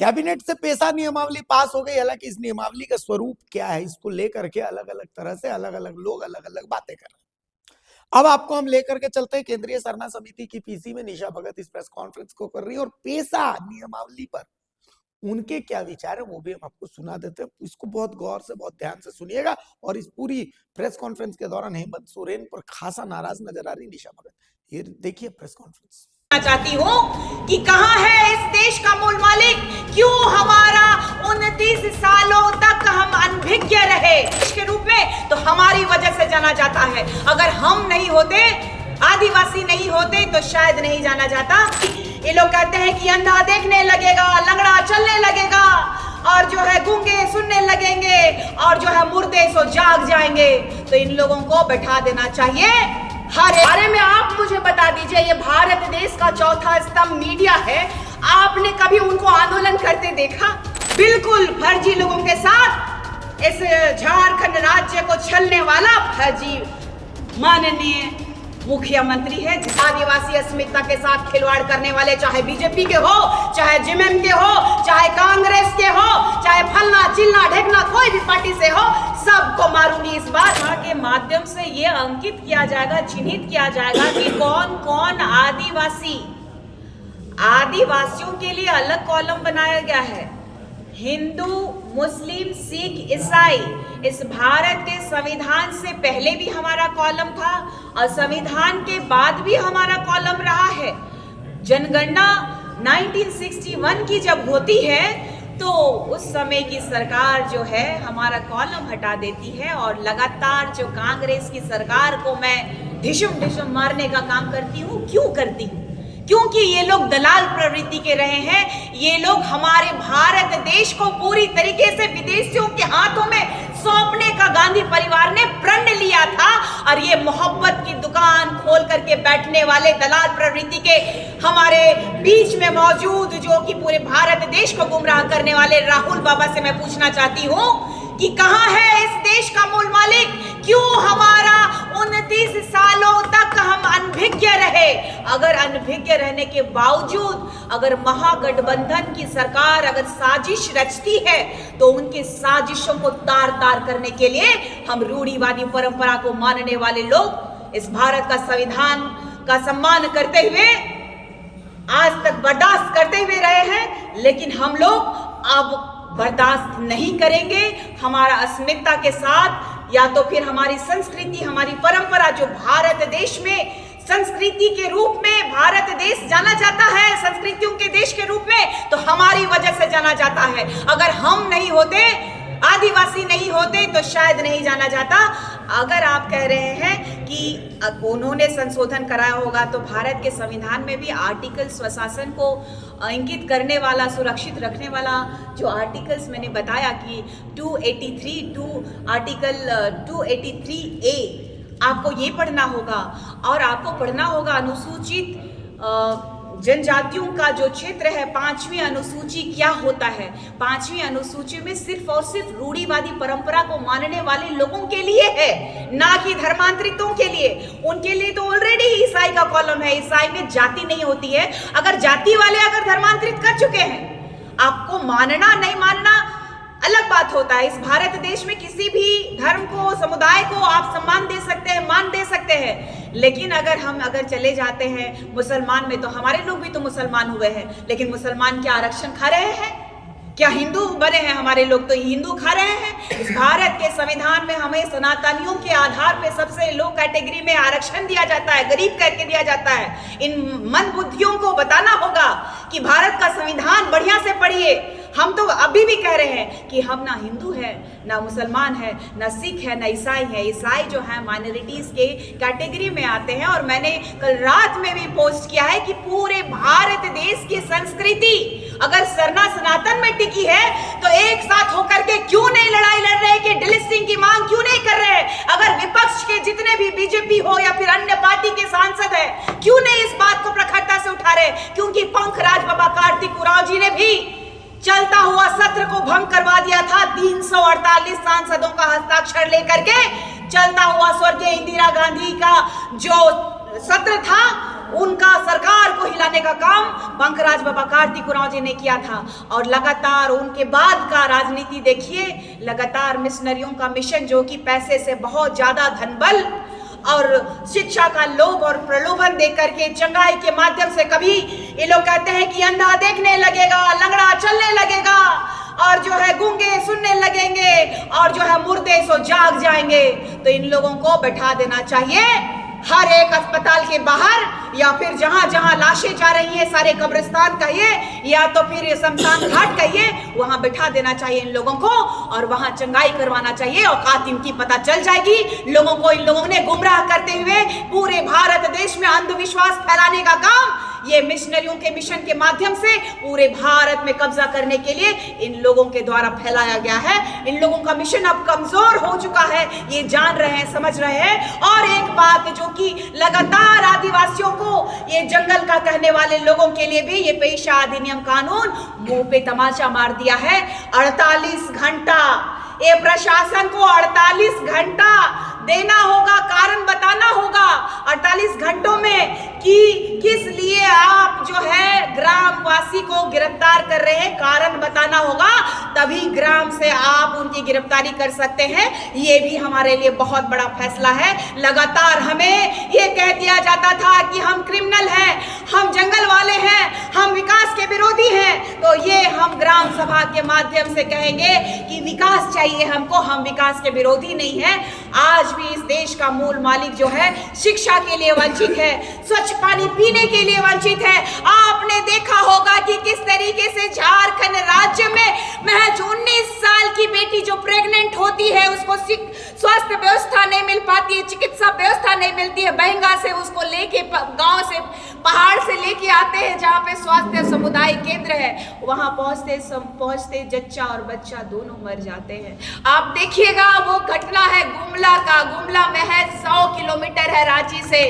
Cabinet से पेशा नियमावली पास हो गई। हालांकि इस नियमावली का स्वरूप क्या है, इसको लेकर के अलग अलग तरह से अलग अलग लोग अलग अलग बातें कर रहे हैं। अब आपको हम लेकर के चलते हैं केंद्रीय सरना समिति की पीसी में। निशा भगत इस प्रेस कॉन्फ्रेंस को कर रही है और पेशा नियमावली पर उनके क्या विचार है वो भी हम आपको सुना देते हैं। इसको बहुत गौर से बहुत ध्यान से सुनिएगा। और इस पूरी प्रेस कॉन्फ्रेंस के दौरान हेमंत सोरेन पर खासा नाराज नजर आ रही निशा भगत। ये देखिए प्रेस कॉन्फ्रेंस। चाहती हूँ कि कहाँ है इस देश का मूल मालिक? क्यों हमारा 29 सालों तक हम अनभिज्ञ रहे के रूप में? तो हमारी वजह से जाना जाता है। अगर हम नहीं होते, आदिवासी नहीं होते, तो शायद नहीं जाना जाता। ये लोग कहते हैं कि अंधा देखने लगेगा, लंगड़ा चलने लगेगा, और जो है गूंगे सुनने लगेंगे, और जो है मुर्दे सो जाग जाएंगे। तो इन लोगों को बैठा देना चाहिए। हर बारे में आप मुझे बता दीजिए, ये भारत देश का चौथा स्तंभ मीडिया है, आपने कभी उनको आंदोलन करते देखा? बिल्कुल फर्जी लोगों के साथ इस झारखंड राज्य को छलने वाला फर्जी माननीय मुख्यमंत्री है। आदिवासी अस्मिता के साथ खिलवाड़ करने वाले, चाहे बीजेपी के हो, चाहे जेएमएम के हो, चाहे कांग्रेस के हो, चाहे फलना चिलना ढेकना कोई भी पार्टी से हो, सबको मारूंगी। इस बार के माध्यम से ये अंकित किया जाएगा, चिन्हित किया जाएगा कि कौन कौन आदिवासियों के लिए अलग कॉलम बनाया गया है। हिंदू, मुस्लिम, सिख, ईसाई, इस भारत के संविधान से पहले भी हमारा कॉलम था और संविधान के बाद भी हमारा कॉलम रहा है। जनगणना 1961 की जब होती है तो उस समय की सरकार जो है हमारा कॉलम हटा देती है, और लगातार जो कांग्रेस की सरकार को मैं ढिशुम मारने का काम करती हूँ। क्यों करती हूँ? क्योंकि ये लोग दलाल प्रवृत्ति के रहे हैं। ये लोग हमारे भारत देश को पूरी तरीके से विदेशियों के हाथों में सौंपने का गांधी परिवार ने प्रण लिया था। और ये मोहब्बत की दुकान खोल करके बैठने वाले दलाल प्रवृत्ति के हमारे बीच में मौजूद, जो कि पूरे भारत देश को गुमराह करने वाले राहुल बाबा से मैं पूछना चाहती हूँ कि कहाँ है इस देश का मूल मालिक? क्यों हमारा 29 सालों तक हम अनभिज्ञ रहे? अगर अनभिज्ञ रहने के बावजूद अगर महागठबंधन की सरकार अगर साजिश रचती है तो उनकी साजिशों को तार तार करने के लिए हम रूढ़िवादी परंपरा को मानने वाले लोग इस भारत का संविधान का सम्मान करते हुए आज तक बर्दाश्त करते हुए रहे हैं। लेकिन हम लोग अब बर्दाश्त नहीं करेंगे। हमारा अस्मिता के साथ, या तो फिर हमारी संस्कृति, हमारी परंपरा, जो भारत देश में संस्कृति के रूप में भारत देश जाना जाता है, संस्कृतियों के देश के रूप में, तो हमारी वजह से जाना जाता है। अगर हम नहीं होते, आदिवासी नहीं होते, तो शायद नहीं जाना जाता। अगर आप कह रहे हैं कि उन्होंने संशोधन कराया होगा, तो भारत के संविधान में भी आर्टिकल स्वशासन को इंगित करने वाला, सुरक्षित रखने वाला जो आर्टिकल्स मैंने बताया कि 283 टू आर्टिकल 283A आपको ये पढ़ना होगा। और आपको पढ़ना होगा अनुसूचित जनजातियों का जो क्षेत्र है, 5वीं अनुसूची क्या होता है। 5वीं अनुसूची में सिर्फ और सिर्फ रूढ़िवादी परंपरा को मानने वाले लोगों के लिए है, ना कि धर्मांतरितों के लिए। उनके लिए तो ऑलरेडी ईसाई का कॉलम है। ईसाई में जाति नहीं होती है। अगर जाति वाले अगर धर्मांतरित कर चुके हैं, आपको मानना नहीं मानना अलग बात होता है। इस भारत देश में किसी भी धर्म को, समुदाय को आप सम्मान दे सकते हैं, मान दे सकते हैं। लेकिन अगर चले जाते हैं मुसलमान में, तो हमारे लोग भी तो मुसलमान हुए हैं, लेकिन मुसलमान क्या आरक्षण खा रहे हैं? क्या हिंदू बने हैं हमारे लोग? तो हिंदू खा रहे हैं। इस भारत के संविधान में हमें सनातनियों के आधार पे सबसे लो कैटेगरी में आरक्षण दिया जाता है, गरीब करके दिया जाता है। इन मंदबुद्धियों को बताना होगा कि भारत का संविधान बढ़िया से पढ़िए। हम तो अभी भी कह रहे हैं कि हम ना हिंदू है, ना मुसलमान है, ना सिख है, ना ईसाई है। ईसाई जो है माइनॉरिटीज के कैटेगरी में आते हैं। और मैंने कल रात में भी पोस्ट किया है कि पूरे भारत देश की संस्कृति अगर सरना सनातन में टिकी है, तो एक साथ होकर के क्यों नहीं लड़ाई लड़ रहे कि डिलिस्टिंग की मांग क्यों नहीं कर रहे? अगर विपक्ष के जितने भी बीजेपी हो या फिर अन्य पार्टी के सांसद है, क्यों नहीं इस बात को प्रखरता से उठा रहे? क्योंकि पंखराज बाबा कार्तिक उरांव जी ने भी चलता हुआ सत्र को भंग करवा दिया था। 348 सांसदों का हस्ताक्षर लेकर के चलता हुआ स्वर्गीय इंदिरा गांधी का जो सत्र था उनका सरकार को हिलाने का काम पंकराज बाबा कार्तिक उरांव जी ने किया था। और लगातार उनके बाद का राजनीति देखिए, लगातार मिशनरियों का मिशन जो कि पैसे से बहुत ज्यादा धनबल और शिक्षा का लोभ और प्रलोभन देकर के चंगाई के माध्यम से, कभी ये लोग कहते हैं कि अंधा देखने लगेगा, लंगड़ा चलने लगेगा, और जो है गूंगे सुनने लगेंगे, और जो है मुर्दे सो जाग जाएंगे। तो इन लोगों को बैठा देना चाहिए हर एक अस्पताल के बाहर, या फिर जहां जहां लाशें जा रही हैं, सारे कब्रिस्तान कहिए या तो फिर शमशान घाट कहिए, वहां बैठा देना चाहिए इन लोगों को और वहां चंगाई करवाना चाहिए। औकात इनकी पता चल जाएगी लोगों को। इन लोगों ने गुमराह करते हुए पूरे भारत देश में अंधविश्वास फैलाने का काम ये मिशनरियों के मिशन के माध्यम से पूरे भारत में कब्जा करने के लिए इन लोगों के द्वारा फैलाया गया है। इन लोगों का मिशन अब कमजोर हो चुका है, ये जान रहे हैं, समझ रहे हैं। और एक बात जो कि लगातार आदिवासियों को, ये जंगल का कहने वाले लोगों के लिए भी ये पेशा अधिनियम कानून मुंह पे तमाचा मार दिया है। 48 घंटा ये प्रशासन को 48 घंटा देना होगा, कारण बताना होगा 48 घंटों में कि किस लिए आप जो है ग्रामवासी को गिरफ्तार कर रहे हैं, कारण बताना होगा, तभी ग्राम से आप उनकी गिरफ्तारी कर सकते हैं। ये भी हमारे लिए बहुत बड़ा फैसला है। लगातार हमें ये कह दिया जाता था कि हम क्रिमिनल हैं, हम जंगल वाले हैं, हम विकास के विरोधी हैं। तो ये हम ग्राम सभा के माध्यम से कहेंगे कि विकास चाहिए हमको, हम विकास के विरोधी नहीं हैं। आज भी इस देश का मूल मालिक जो है शिक्षा के लिए वंचित है, स्वच्छ पानी पीने के लिए वंचित है। आपने देखा होगा कि किस तरीके से झारखंड राज्य में महज 19 साल की बेटी जो प्रेग्नेंट होती है उसको स्वास्थ्य व्यवस्था नहीं मिल पाती है, चिकित्सा व्यवस्था नहीं मिलती है। बहंगा से उसको लेके गांव से पहाड़ से लेके आते हैं जहाँ पे स्वास्थ्य समुदाय केंद्र है, वहां पहुंचते जच्चा और बच्चा दोनों मर जाते हैं। आप देखिएगा वो घटना है गुमला का। गुमला महज 100 किलोमीटर है रांची से,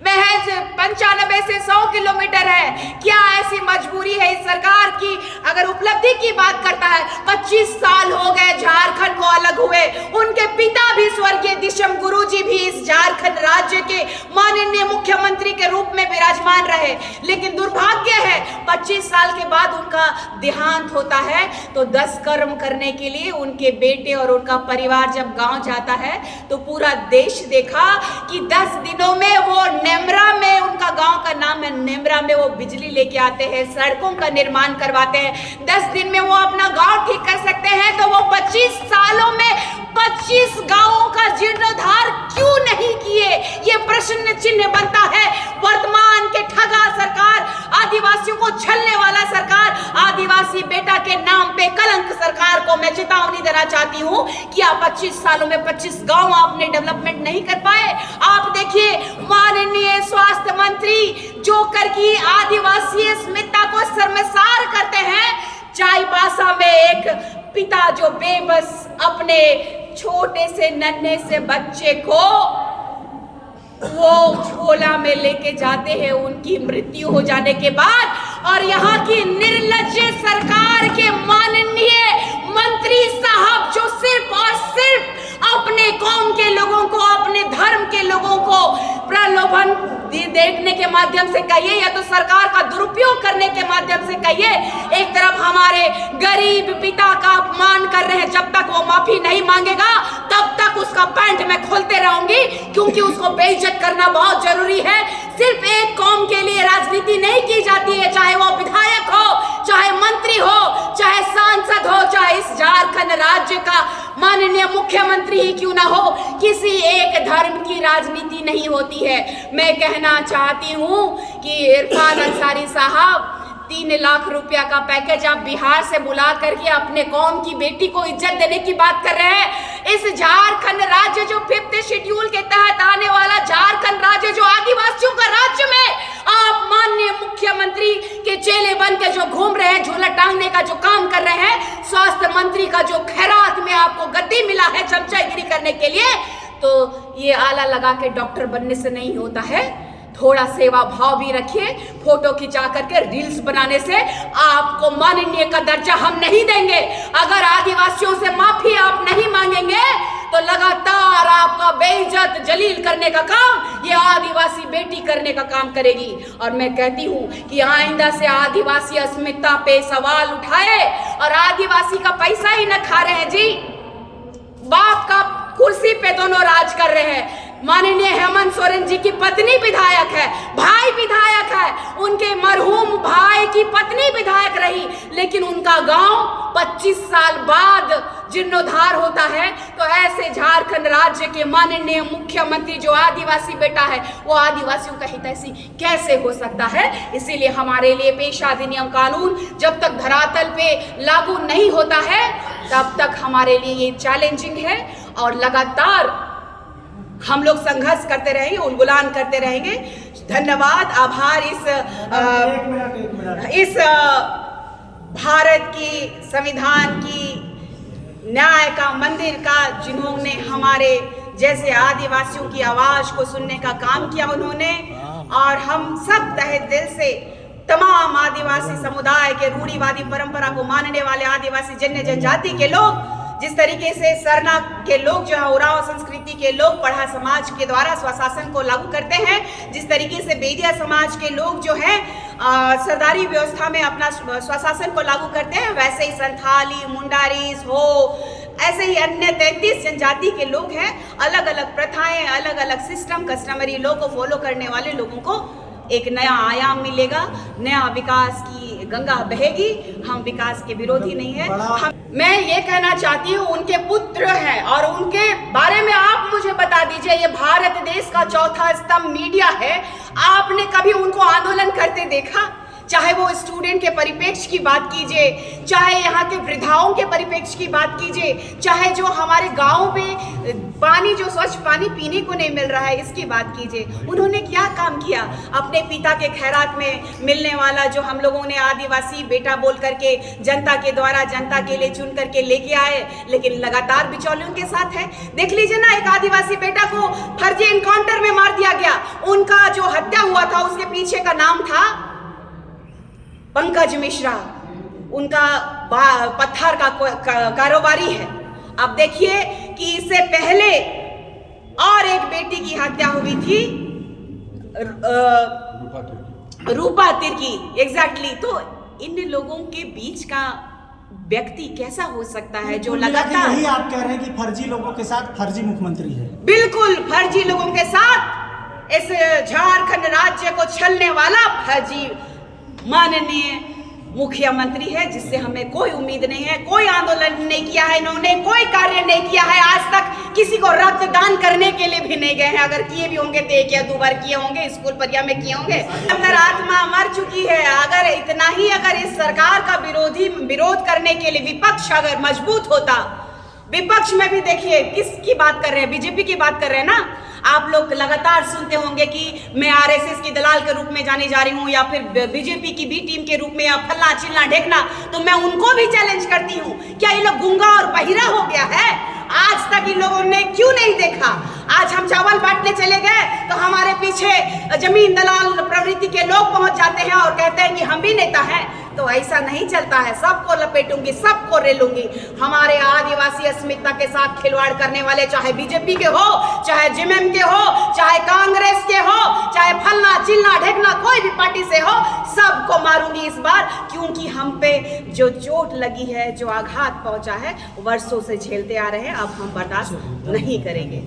महज 95 से 100 किलोमीटर है। क्या ऐसी मजबूरी है इस सरकार की? अगर उपलब्धि की बात करता है, 25 साल हो गए झारखंड को अलग हुए, उनके पिता भी स्वर्गीय दिशम गुरुजी भी इस झारखंड राज्य के माननीय मुख्यमंत्री के रूप में विराजमान रहे, लेकिन दुर्भाग्य है 25 साल के बाद उनका देहांत होता है। तो 10 कर्म करने के लिए उनके बेटे और उनका परिवार जब गांव जाता है तो पूरा देश देखा कि 10 दिनों में वो नेमरा में, उनका गांव का नाम है नेमरा में, वो बिजली लेके आते हैं, सड़कों का निर्माण करवाते हैं। 10 दिन में वो अपना गांव ठीक कर सकते हैं, तो वो 25 सालों में 25 गांवों का जीर्णोद्धार क्यों नहीं किए? ये प्रश्न चिन्ह बनता है। वर्तमान के ठगा सरकार, आदिवासियों को छलने वाला सरकार, आदिवासी बेटा के नाम पे कलंक सरकार को मैं चेतावनी देना चाहती हूँ कि आप 25 सालों में 25 गांव आपने डेवलपमेंट नहीं कर पाए। आप देखिए माननीय स्वास्थ्य मंत्री जो कर की आदिवासी अस्मिता को शर्मसार करते हैं। चाईबासा में एक पिता जो बेबस अपने छोटे से नन्हे से बच्चे को वो झोला में लेके जाते हैं उनकी मृत्यु हो जाने के बाद, और यहाँ की निर्लज्ज सरकार के माननीय मंत्री साहब जो सिर्फ और सिर्फ अपने कौम के लोगों को, अपने धर्म के लोगों को प्रलोभन देखने के माध्यम से कहिए या तो सरकार का दुरुपयोग करने के माध्यम से कहिए, एक तरफ हमारे गरीब पिता का अपमान कर रहे हैं। जब तक वो माफी नहीं मांगेगा तब तक उसका पैंट मैं खोलते रहूंगी, क्योंकि उसको बेइज्जत करना बहुत जरूरी है। सिर्फ एक कौम के लिए राजनीति नहीं की जाती है, चाहे वो विधायक हो, चाहे मंत्री हो, चाहे सांसद हो, चाहे इस झारखंड राज्य का माननीय मुख्यमंत्री ही क्यों ना हो, किसी एक धर्म की राजनीति नहीं होती है। मैं कहना चाहती हूँ कि इरफान अंसारी साहब 3 लाख रुपया का पैकेज आप बिहार से बुला करके अपने कौम की बेटी को इज्जत देने की बात कर रहे हैं। इस झारखंड राज्य जो 5th शेड्यूल के तहत आने वाला झारखंड राज्य जो आदिवासियों का राज्य में आप माननीय मुख्यमंत्री के चेले बन के जो घूम रहे हैं, झोला टांगने का जो काम कर रहे हैं, स्वास्थ्य मंत्री का जो खैरात में आपको गद्दी मिला है चमचागिरी करने के लिए, तो ये आला लगा के डॉक्टर बनने से नहीं होता है। थोड़ा सेवा भाव भी रखिए। फोटो खिंचा करके रील्स बनाने से आपको माननीय का दर्जा हम नहीं देंगे। अगर आदिवासियों से माफी आप नहीं मांगेंगे तो लगातार आपका बेइज्जत जलील करने का काम ये आदिवासी बेटी करने का काम करेगी। और मैं कहती हूँ कि आइंदा से आदिवासी अस्मिता पे सवाल उठाए और आदिवासी का पैसा ही न खा रहे हैं जी, बाप का कुर्सी पे दोनों राज कर रहे हैं। माननीय हेमंत सोरेन जी की पत्नी विधायक है, भाई विधायक है, उनके मरहूम भाई की पत्नी विधायक रही, लेकिन उनका गांव 25 साल बाद जीर्णोद्धार होता है। तो ऐसे झारखंड राज्य के माननीय मुख्यमंत्री जो आदिवासी बेटा है वो आदिवासियों का हितैषी कैसे हो सकता है? इसीलिए हमारे लिए पेशा अधिनियम कानून जब तक धरातल पे लागू नहीं होता है तब तक हमारे लिए ये चैलेंजिंग है और लगातार हम लोग संघर्ष करते रहेंगे, उलगुलान करते रहेंगे। धन्यवाद, आभार इस भारत की संविधान की न्याय का मंदिर का जिन्होंने हमारे जैसे आदिवासियों की आवाज को सुनने का काम किया उन्होंने। और हम सब तहे दिल से तमाम आदिवासी समुदाय के रूढ़िवादी परंपरा को मानने वाले आदिवासी जन्य जनजाति के लोग, जिस तरीके से सरना के लोग जो है उरांव संस्कृति के लोग पढ़ा समाज के द्वारा स्वशासन को लागू करते हैं, जिस तरीके से बेदिया समाज के लोग जो है सरदारी व्यवस्था में अपना स्वशासन को लागू करते हैं, वैसे ही संथाली, मुंडारीज हो, ऐसे ही अन्य 33 जनजाति के लोग हैं। अलग अलग प्रथाएं, अलग अलग सिस्टम, कस्टमरी लॉ को फॉलो करने वाले लोगों को एक नया आयाम मिलेगा, नया विकास की गंगा बहेगी। हम विकास के विरोधी नहीं है। मैं ये कहना चाहती हूँ, उनके पुत्र हैं और उनके बारे में आप मुझे बता दीजिए, ये भारत देश का चौथा स्तंभ मीडिया है, आपने कभी उनको आंदोलन करते देखा? चाहे वो स्टूडेंट के परिप्रेक्ष्य की बात कीजिए, चाहे यहाँ के वृद्धाओं के परिप्रेक्ष्य की बात कीजिए, चाहे जो हमारे गाँव में पानी, जो स्वच्छ पानी पीने को नहीं मिल रहा है, इसकी बात कीजिए। उन्होंने क्या काम किया? अपने पिता के खैरात में मिलने वाला जो हम लोगों ने आदिवासी बेटा बोल करके जनता के द्वारा, जनता के लिए चुन करके लेके आए, लेकिन लगातार बिचौलियों के साथ है। देख लीजिए ना, एक आदिवासी बेटा को फर्जी एनकाउंटर में मार दिया गया। उनका जो हत्या हुआ था उसके पीछे का नाम था पंकज मिश्रा, उनका पत्थर का कारोबारी है। अब देखिए कि इससे पहले और एक बेटी की हत्या हुई थी, रूपा तिर्की, एग्जैक्टली। तो इन लोगों के बीच का व्यक्ति कैसा हो सकता है जो लगातार, यही आप कह रहे हैं कि फर्जी लोगों के साथ फर्जी मुख्यमंत्री है? बिल्कुल, फर्जी लोगों के साथ इस झारखंड राज्य को छलने वाला फर्जी माननीय मुख्यमंत्री है, जिससे हमें कोई उम्मीद नहीं है। कोई आंदोलन नहीं किया है इन्होंने, कोई कार्य नहीं किया है, आज तक किसी को रक्तदान करने के लिए भी नहीं गए हैं। अगर किए भी होंगे तो 1 या 2 बार किए होंगे, स्कूल परिया में किए होंगे। अंदर आत्मा मर चुकी है। अगर इतना ही अगर इस सरकार का विरोध करने के लिए विपक्ष अगर मजबूत होता, विपक्ष में भी देखिए किसकी बात कर रहे हैं, बीजेपी की बात कर रहे हैं ना। आप लोग लगातार सुनते होंगे कि मैं आरएसएस की दलाल के रूप में जाने जा रही हूँ, या फिर बीजेपी की बी टीम के रूप में, या फलना चिल्ला ढेकना। तो मैं उनको भी चैलेंज करती हूँ, क्या ये लोग गूंगा और बहिरा हो गया है? आज तक इन लोगों ने क्यों नहीं देखा? आज हम चावल बांटने चले गए तो हमारे पीछे जमीन दलाल प्रवृत्ति के लोग पहुंच जाते हैं और कहते हैं कि हम भी नेता हैं। तो ऐसा नहीं चलता है। सबको लपेटूंगी, सबको रेलूंगी। हमारे आदिवासी अस्मिता के साथ खिलवाड़ करने वाले, चाहे बीजेपी के हो, चाहे जेएमएम के हो, चाहे कांग्रेस के हो, चाहे फलना चिल्ला ढेकना कोई भी पार्टी से हो, सबको मारूंगी इस बार। क्योंकि हम पे जो चोट लगी है, जो आघात पहुंचा है, वर्षों से झेलते आ रहे हैं, अब हम बर्दाश्त नहीं करेंगे।